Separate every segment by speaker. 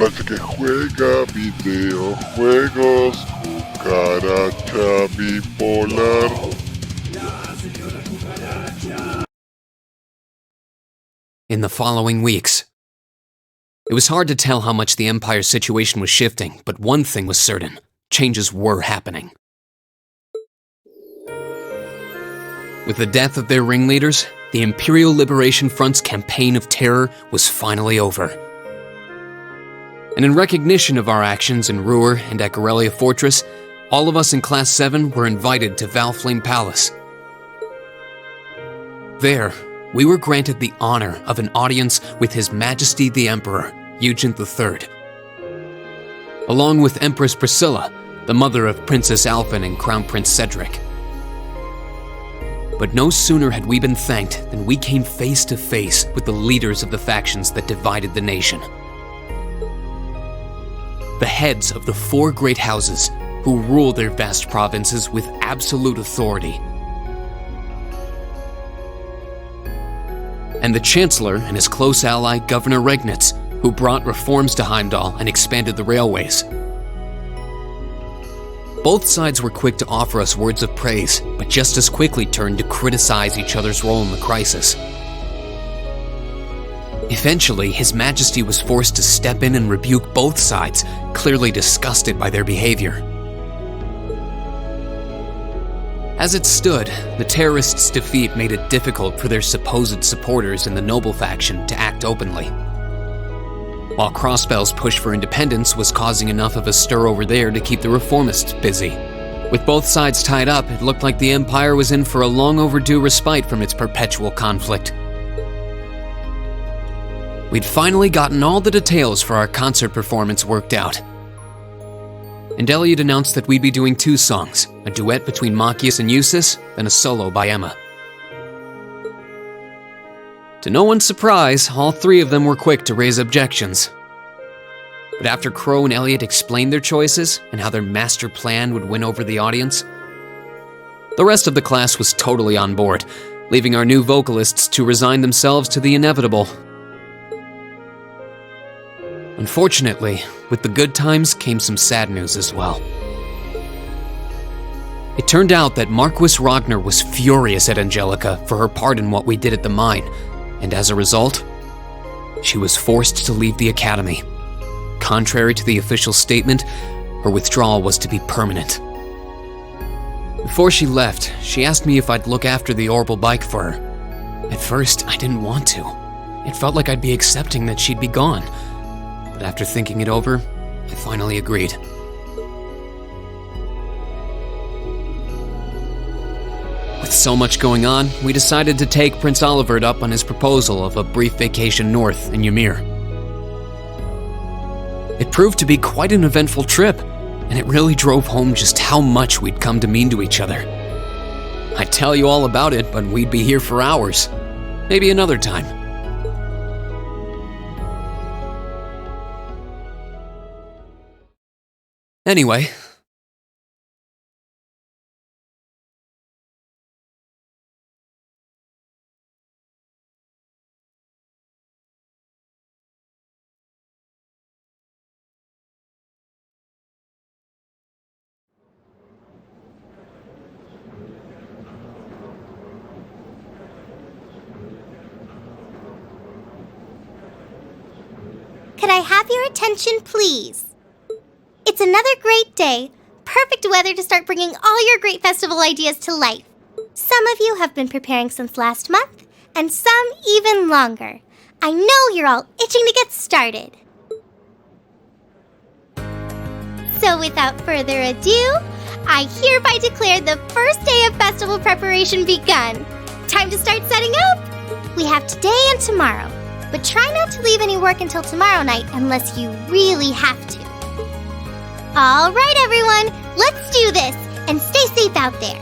Speaker 1: cucaracha que juega videojuegos, cucaracha bipolar.
Speaker 2: In the following weeks, it was hard to tell how much the Empire's situation was shifting, but one thing was certain: changes were happening. With the death of their ringleaders, the Imperial Liberation Front's campaign of terror was finally over. And in recognition of our actions in Ruhr and at Corellia Fortress, all of us in Class 7 were invited to Valflame Palace. There, we were granted the honor of an audience with His Majesty the Emperor, Eugene III. Along with Empress Priscilla, the mother of Princess Alphen and Crown Prince Cedric. But no sooner had we been thanked than we came face to face with the leaders of the factions that divided the nation. The heads of the 4 great houses who rule their vast provinces with absolute authority. And the Chancellor and his close ally, Governor Regnitz, who brought reforms to Heimdall and expanded the railways. Both sides were quick to offer us words of praise, but just as quickly turned to criticize each other's role in the crisis. Eventually, His Majesty was forced to step in and rebuke both sides, clearly disgusted by their behavior. As it stood, the terrorists' defeat made it difficult for their supposed supporters in the noble faction to act openly. While Crossbell's push for independence was causing enough of a stir over there to keep the reformists busy. With both sides tied up, it looked like the Empire was in for a long overdue respite from its perpetual conflict. We'd finally gotten all the details for our concert performance worked out. And Elliot announced that we'd be doing 2 songs, a duet between Machias and Eustace, then a solo by Emma. To no one's surprise, all 3 of them were quick to raise objections. But after Crow and Elliot explained their choices and how their master plan would win over the audience, the rest of the class was totally on board, leaving our new vocalists to resign themselves to the inevitable. Unfortunately, with the good times came some sad news as well. It turned out that Marquis Ragnar was furious at Angelica for her part in what we did at the mine, and as a result, she was forced to leave the academy. Contrary to the official statement, her withdrawal was to be permanent. Before she left, she asked me if I'd look after the orbital bike for her. At first, I didn't want to. It felt like I'd be accepting that she'd be gone. But after thinking it over, I finally agreed. With so much going on, we decided to take Prince Olivert up on his proposal of a brief vacation north in Ymir. It proved to be quite an eventful trip, and it really drove home just how much we'd come to mean to each other. I'd tell you all about it, but we'd be here for hours. Maybe another time. Anyway,
Speaker 3: could I have your attention, please? It's another great day. Perfect weather to start bringing all your great festival ideas to life. Some of you have been preparing since last month, and some even longer. I know you're all itching to get started. So without further ado, I hereby declare the first day of festival preparation begun. Time to start setting up. We have today and tomorrow, but try not to leave any work until tomorrow night unless you really have to. All right, everyone, let's do this, and stay safe out there.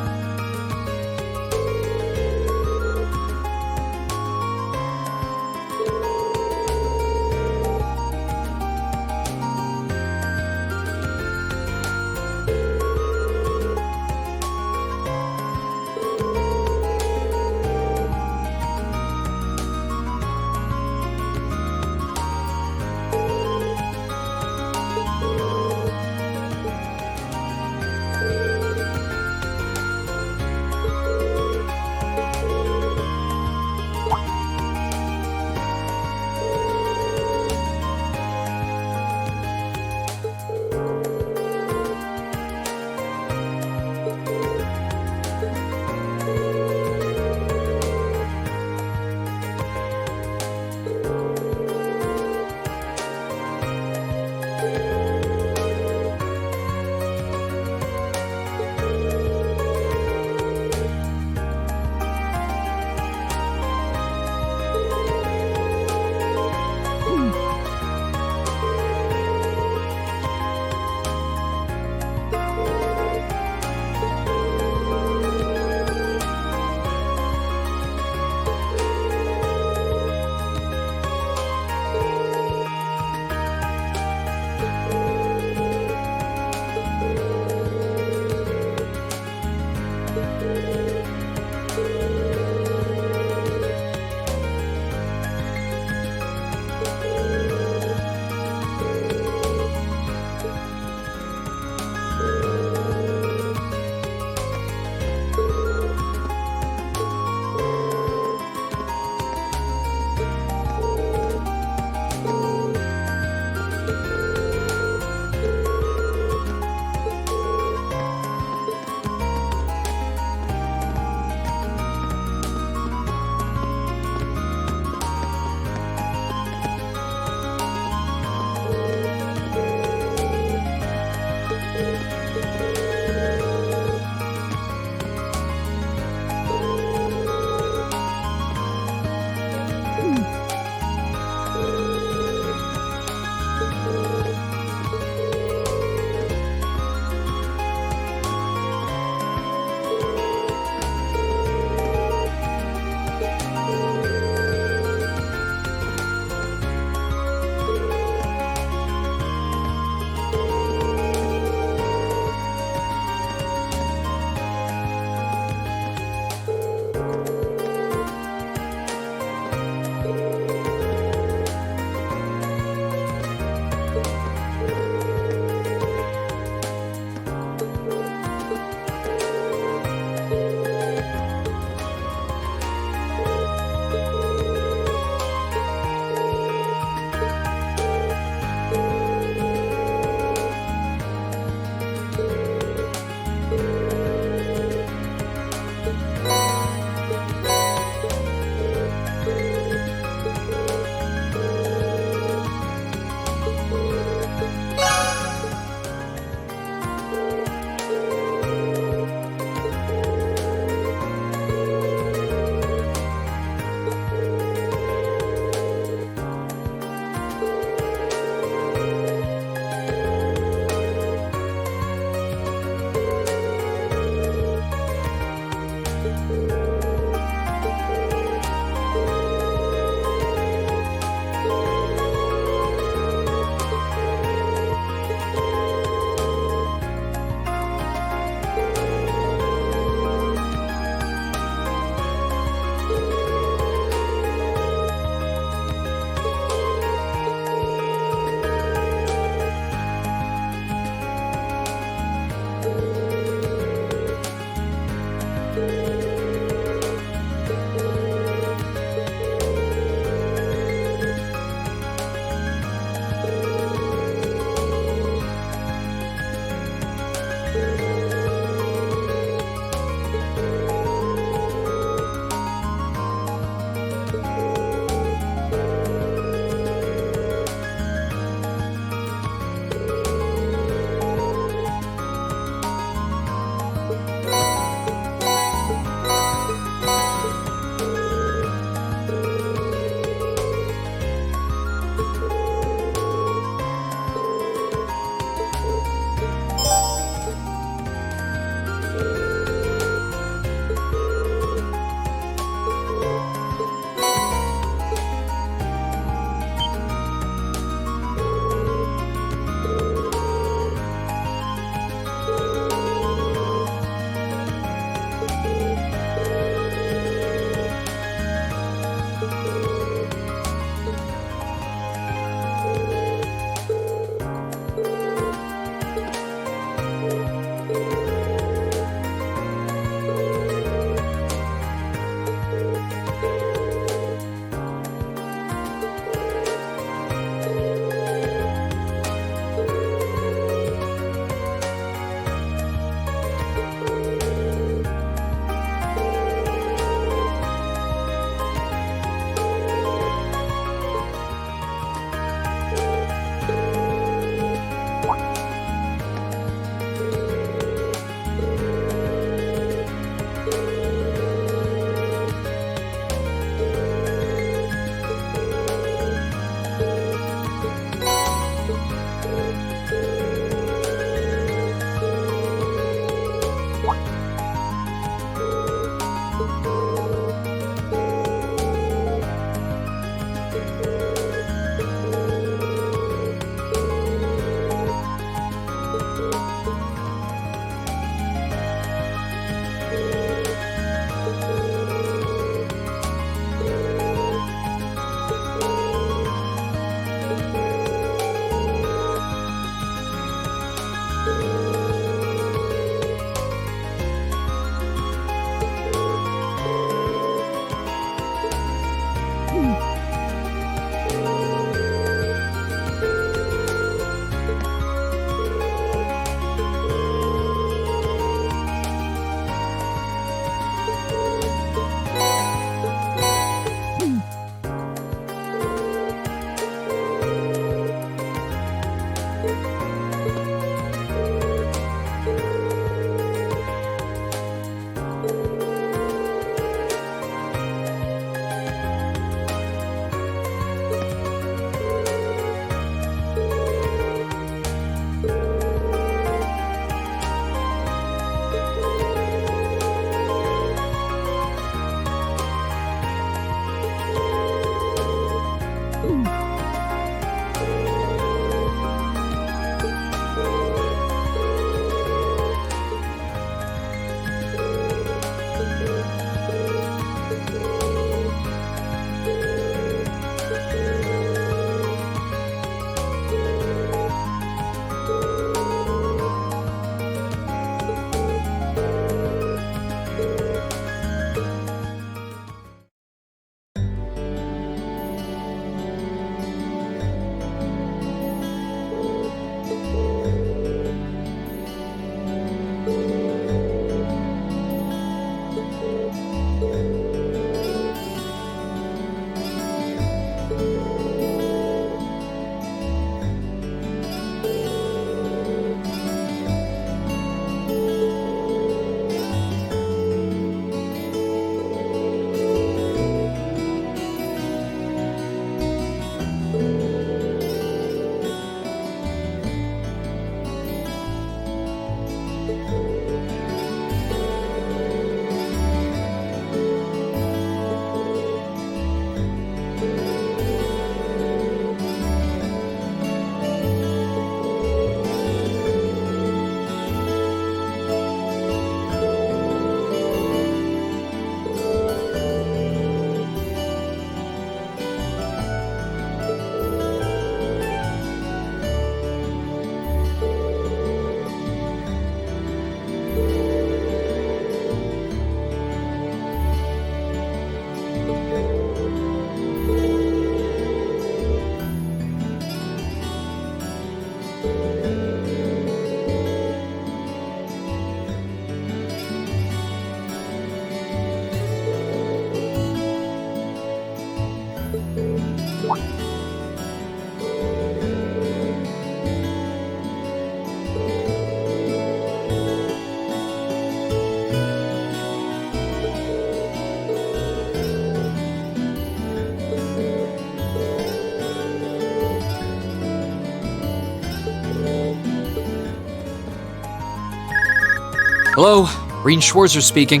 Speaker 2: Hello, Rean Schwarzer speaking.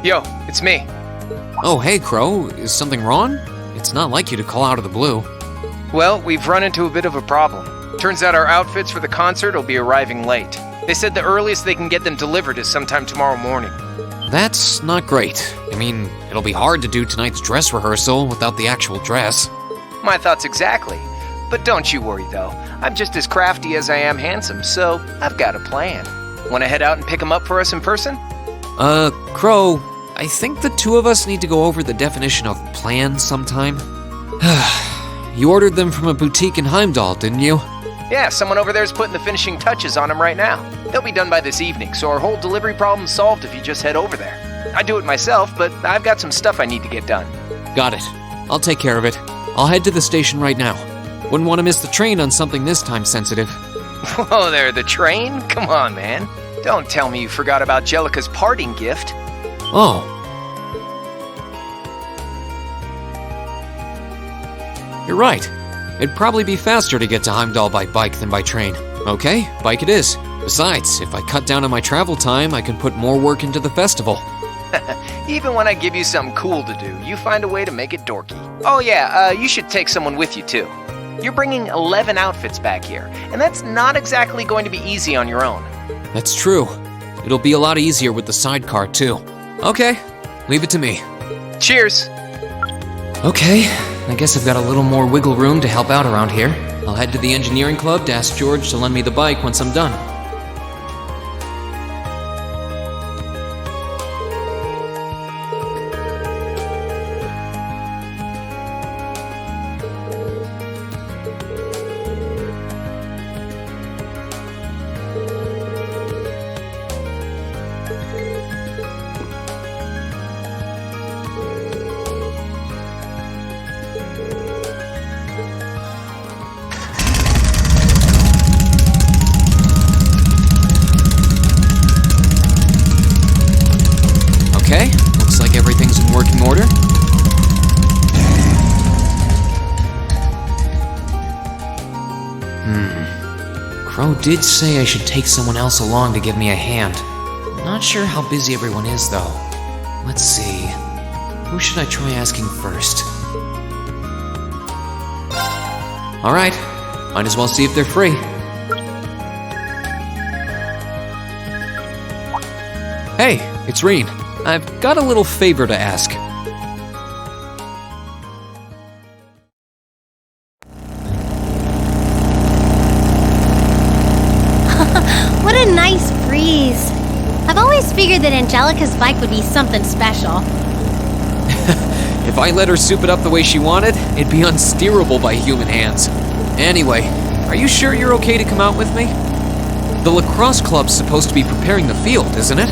Speaker 4: Yo, it's me.
Speaker 2: Oh, hey, Crow. Is something wrong? It's not like you to call out of the blue.
Speaker 4: Well, we've run into a bit of a problem. Turns out our outfits for the concert will be arriving late. They said the earliest they can get them delivered is sometime tomorrow morning.
Speaker 2: That's not great. I mean, it'll be hard to do tonight's dress rehearsal without the actual dress.
Speaker 4: My thoughts exactly. But don't you worry, though. I'm just as crafty as I am handsome, so I've got a plan. Want to head out and pick them up for us in person?
Speaker 2: Crow, I think the two of us need to go over the definition of plan sometime. You ordered them from a boutique in Heimdall, didn't you?
Speaker 4: Yeah, someone over there's putting the finishing touches on them right now. They'll be done by this evening, so our whole delivery problem's solved if you just head over there. I do it myself, but I've got some stuff I need to get done.
Speaker 2: Got it. I'll take care of it. I'll head to the station right now. Wouldn't want to miss the train on something this time sensitive.
Speaker 4: Whoa there, the train? Come on, man. Don't tell me you forgot about Jellica's parting gift.
Speaker 2: Oh. You're right. It'd probably be faster to get to Heimdall by bike than by train. Okay, bike it is. Besides, if I cut down on my travel time, I can put more work into the festival.
Speaker 4: Even when I give you something cool to do, you find a way to make it dorky. Oh yeah, you should take someone with you too. You're bringing 11 outfits back here, and that's not exactly going to be easy on your own.
Speaker 2: That's true. It'll be a lot easier with the sidecar too. Okay, leave it to me.
Speaker 4: Cheers!
Speaker 2: Okay, I guess I've got a little more wiggle room to help out around here. I'll head to the engineering club to ask George to lend me the bike once I'm done. Okay, looks like everything's in working order. Crow did say I should take someone else along to give me a hand. Not sure how busy everyone is, though. Let's see. Who should I try asking first? Alright, might as well see if they're free. Hey, it's Rean. I've got a little favor to ask.
Speaker 3: What a nice breeze. I've always figured that Angelica's bike would be something special.
Speaker 2: If I let her soup it up the way she wanted, it'd be unsteerable by human hands. Anyway, are you sure you're okay to come out with me? The lacrosse club's supposed to be preparing the field, isn't it?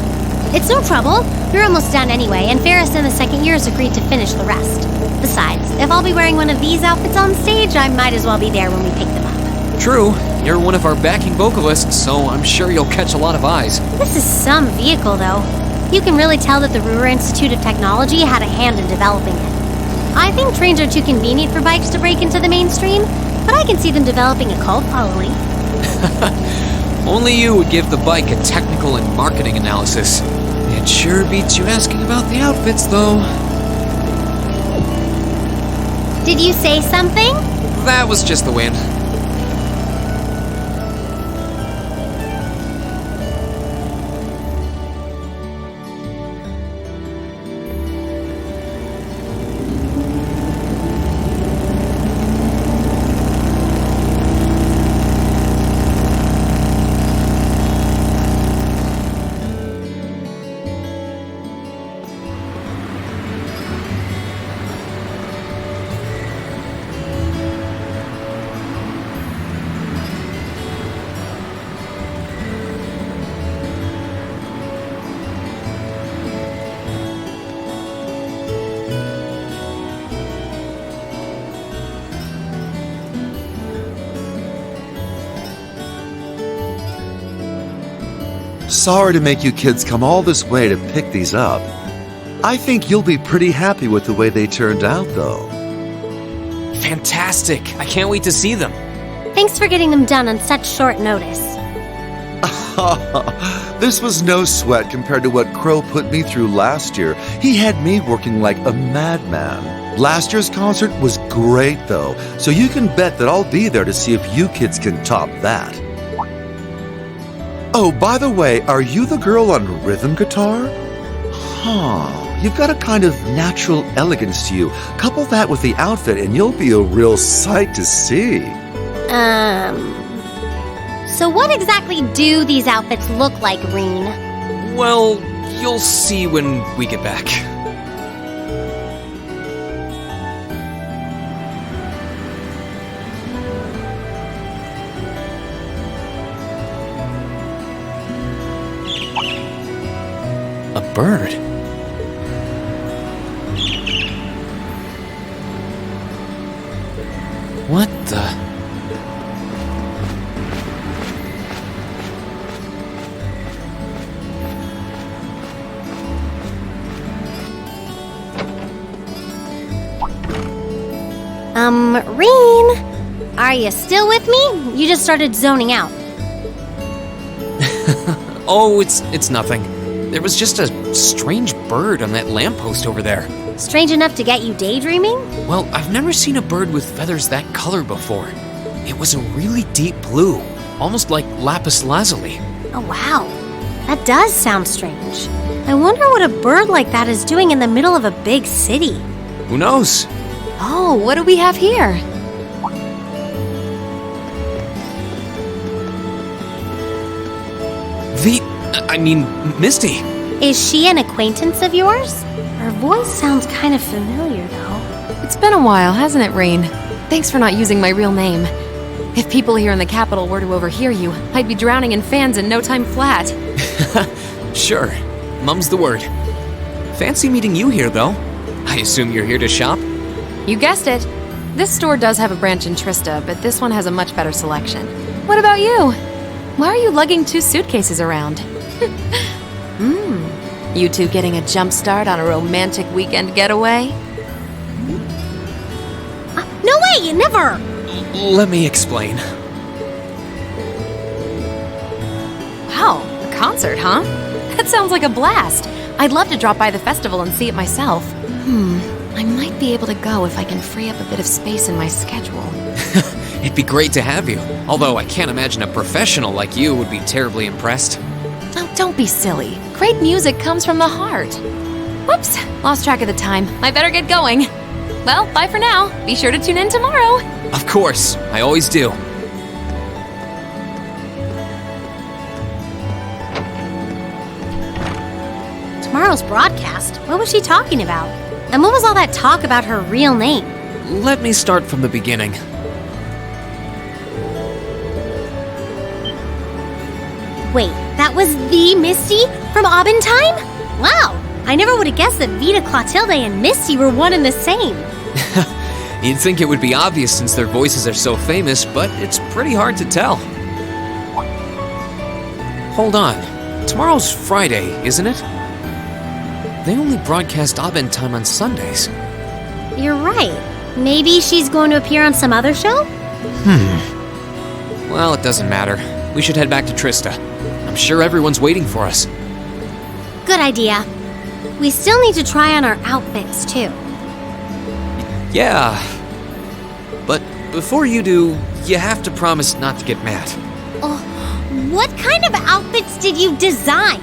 Speaker 3: It's no trouble. You're almost done anyway, and Ferris in the second year has agreed to finish the rest. Besides, if I'll be wearing one of these outfits on stage, I might as well be there when we pick them up.
Speaker 2: True, you're one of our backing vocalists, so I'm sure you'll catch a lot of eyes.
Speaker 3: This is some vehicle, though. You can really tell that the Ruhr Institute of Technology had a hand in developing it. I think trains are too convenient for bikes to break into the mainstream, but I can see them developing a cult following.
Speaker 2: Only you would give the bike a technical and marketing analysis. It sure beats you asking about the outfits, though.
Speaker 3: Did you say something?
Speaker 2: That was just the wind.
Speaker 5: Sorry to make you kids come all this way to pick these up. I think you'll be pretty happy with the way they turned out, though.
Speaker 2: Fantastic! I can't wait to see them.
Speaker 3: Thanks for getting them done on such short notice.
Speaker 5: This was no sweat compared to what Crow put me through last year. He had me working like a madman. Last year's concert was great, though, so you can bet that I'll be there to see if you kids can top that. Oh, by the way, are you the girl on rhythm guitar? Huh, you've got a kind of natural elegance to you. Couple that with the outfit and you'll be a real sight to see.
Speaker 3: So what exactly do these outfits look like, Reen?
Speaker 2: Well, you'll see when we get back. A bird? What the...
Speaker 3: Reen, are you still with me? You just started zoning out.
Speaker 2: Oh, it's nothing. There was just a strange bird on that lamppost over there.
Speaker 3: Strange enough to get you daydreaming?
Speaker 2: Well, I've never seen a bird with feathers that color before. It was a really deep blue, almost like lapis lazuli.
Speaker 3: Oh, wow. That does sound strange. I wonder what a bird like that is doing in the middle of a big city.
Speaker 2: Who knows?
Speaker 6: Oh, what do we have here?
Speaker 2: Misty.
Speaker 3: Is she an acquaintance of yours? Her voice sounds kind of familiar, though.
Speaker 6: It's been a while, hasn't it, Rain? Thanks for not using my real name. If people here in the capital were to overhear you, I'd be drowning in fans in no time flat.
Speaker 2: Sure, mum's the word. Fancy meeting you here, though. I assume you're here to shop?
Speaker 6: You guessed it. This store does have a branch in Trista, but this one has a much better selection. What about you? Why are you lugging 2 suitcases around? You two getting a jump start on a romantic weekend getaway?
Speaker 3: No way, never!
Speaker 2: Let me explain.
Speaker 6: Wow, a concert, huh? That sounds like a blast. I'd love to drop by the festival and see it myself. I might be able to go if I can free up a bit of space in my schedule.
Speaker 2: It'd be great to have you, although I can't imagine a professional like you would be terribly impressed.
Speaker 6: Oh, don't be silly. Great music comes from the heart. Whoops, lost track of the time. I better get going. Well, bye for now. Be sure to tune in tomorrow.
Speaker 2: Of course, I always do.
Speaker 3: Tomorrow's broadcast? What was she talking about? And what was all that talk about her real name?
Speaker 2: Let me start from the beginning.
Speaker 3: Wait, that was the Misty from Abentime? Wow, I never would have guessed that Vita Clotilde and Misty were one and the same.
Speaker 2: You'd think it would be obvious since their voices are so famous, but it's pretty hard to tell. Hold on, tomorrow's Friday, isn't it? They only broadcast Abentime on Sundays.
Speaker 3: You're right. Maybe she's going to appear on some other show?
Speaker 2: Well, it doesn't matter. We should head back to Trista. I'm sure everyone's waiting for us.
Speaker 3: Good idea. We still need to try on our outfits, too.
Speaker 2: Yeah. But before you do, you have to promise not to get mad.
Speaker 3: Oh, what kind of outfits did you design?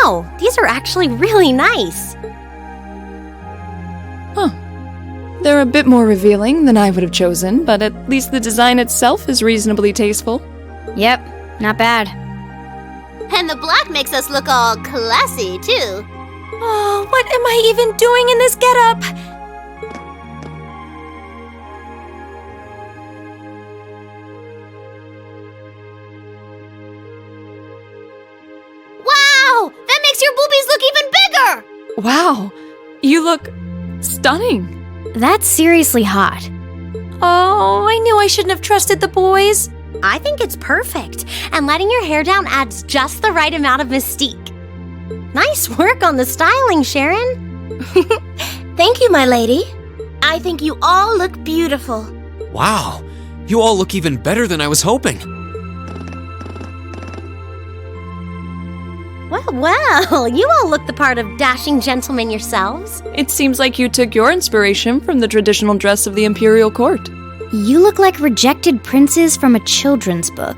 Speaker 3: Wow, these are actually really nice.
Speaker 7: Huh. They're a bit more revealing than I would have chosen, but at least the design itself is reasonably tasteful.
Speaker 6: Yep, not bad.
Speaker 3: And the black makes us look all classy, too.
Speaker 6: Oh, what am I even doing in this getup?
Speaker 3: Wow! That makes your boobies look even bigger!
Speaker 7: Wow, you look stunning.
Speaker 6: That's seriously hot. Oh, I knew I shouldn't have trusted the boys.
Speaker 3: I think it's perfect, and letting your hair down adds just the right amount of mystique. Nice work on the styling, Sharon. Thank you, my lady. I think you all look beautiful.
Speaker 2: Wow, you all look even better than I was hoping.
Speaker 3: Well, you all look the part of dashing gentlemen yourselves.
Speaker 7: It seems like you took your inspiration from the traditional dress of the imperial court.
Speaker 6: You look like rejected princes from a children's book.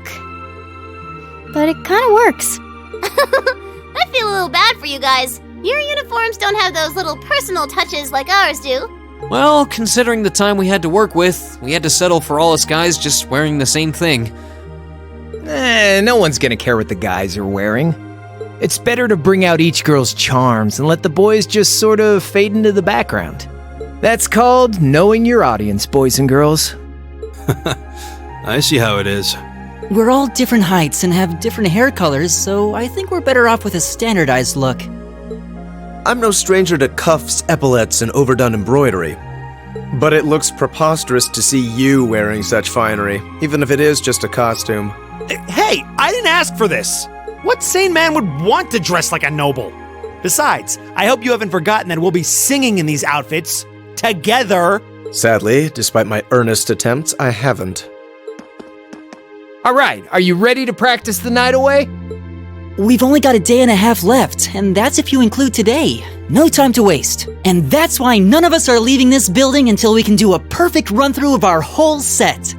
Speaker 6: But it kind of works.
Speaker 3: I feel a little bad for you guys. Your uniforms don't have those little personal touches like ours do.
Speaker 2: Well, considering the time we had to work with, we had to settle for all us guys just wearing the same thing.
Speaker 4: No one's gonna care what the guys are wearing. It's better to bring out each girl's charms and let the boys just sort of fade into the background. That's called knowing your audience, boys and girls.
Speaker 8: I see how it is.
Speaker 9: We're all different heights and have different hair colors, so I think we're better off with a standardized look.
Speaker 10: I'm no stranger to cuffs, epaulets, and overdone embroidery. But it looks preposterous to see you wearing such finery, even if it is just a costume.
Speaker 11: Hey, I didn't ask for this! What sane man would want to dress like a noble? Besides, I hope you haven't forgotten that we'll be singing in these outfits together.
Speaker 10: Sadly, despite my earnest attempts, I haven't.
Speaker 4: All right, are you ready to practice the night away?
Speaker 9: We've only got a day and a half left, and that's if you include today. No time to waste. And that's why none of us are leaving this building until we can do a perfect run-through of our whole set.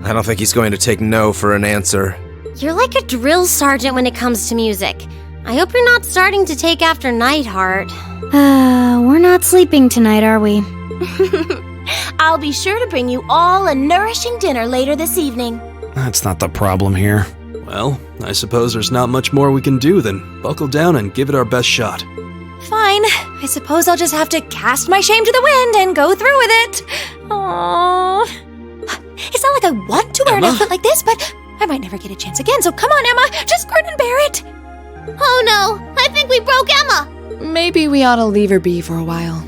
Speaker 10: I don't think he's going to take no for an answer.
Speaker 3: You're like a drill sergeant when it comes to music. I hope you're not starting to take after Nightheart.
Speaker 6: We're not sleeping tonight, are we?
Speaker 3: I'll be sure to bring you all a nourishing dinner later this evening.
Speaker 8: That's not the problem here. Well, I suppose there's not much more we can do than buckle down and give it our best shot.
Speaker 6: Fine. I suppose I'll just have to cast my shame to the wind and go through with it. Aww. It's not like I want to wear an outfit like this, but I might never get a chance again, so come on, Emma. Just grin and bear it.
Speaker 3: Oh no, I think we broke Emma.
Speaker 7: Maybe we ought to leave her be for a while.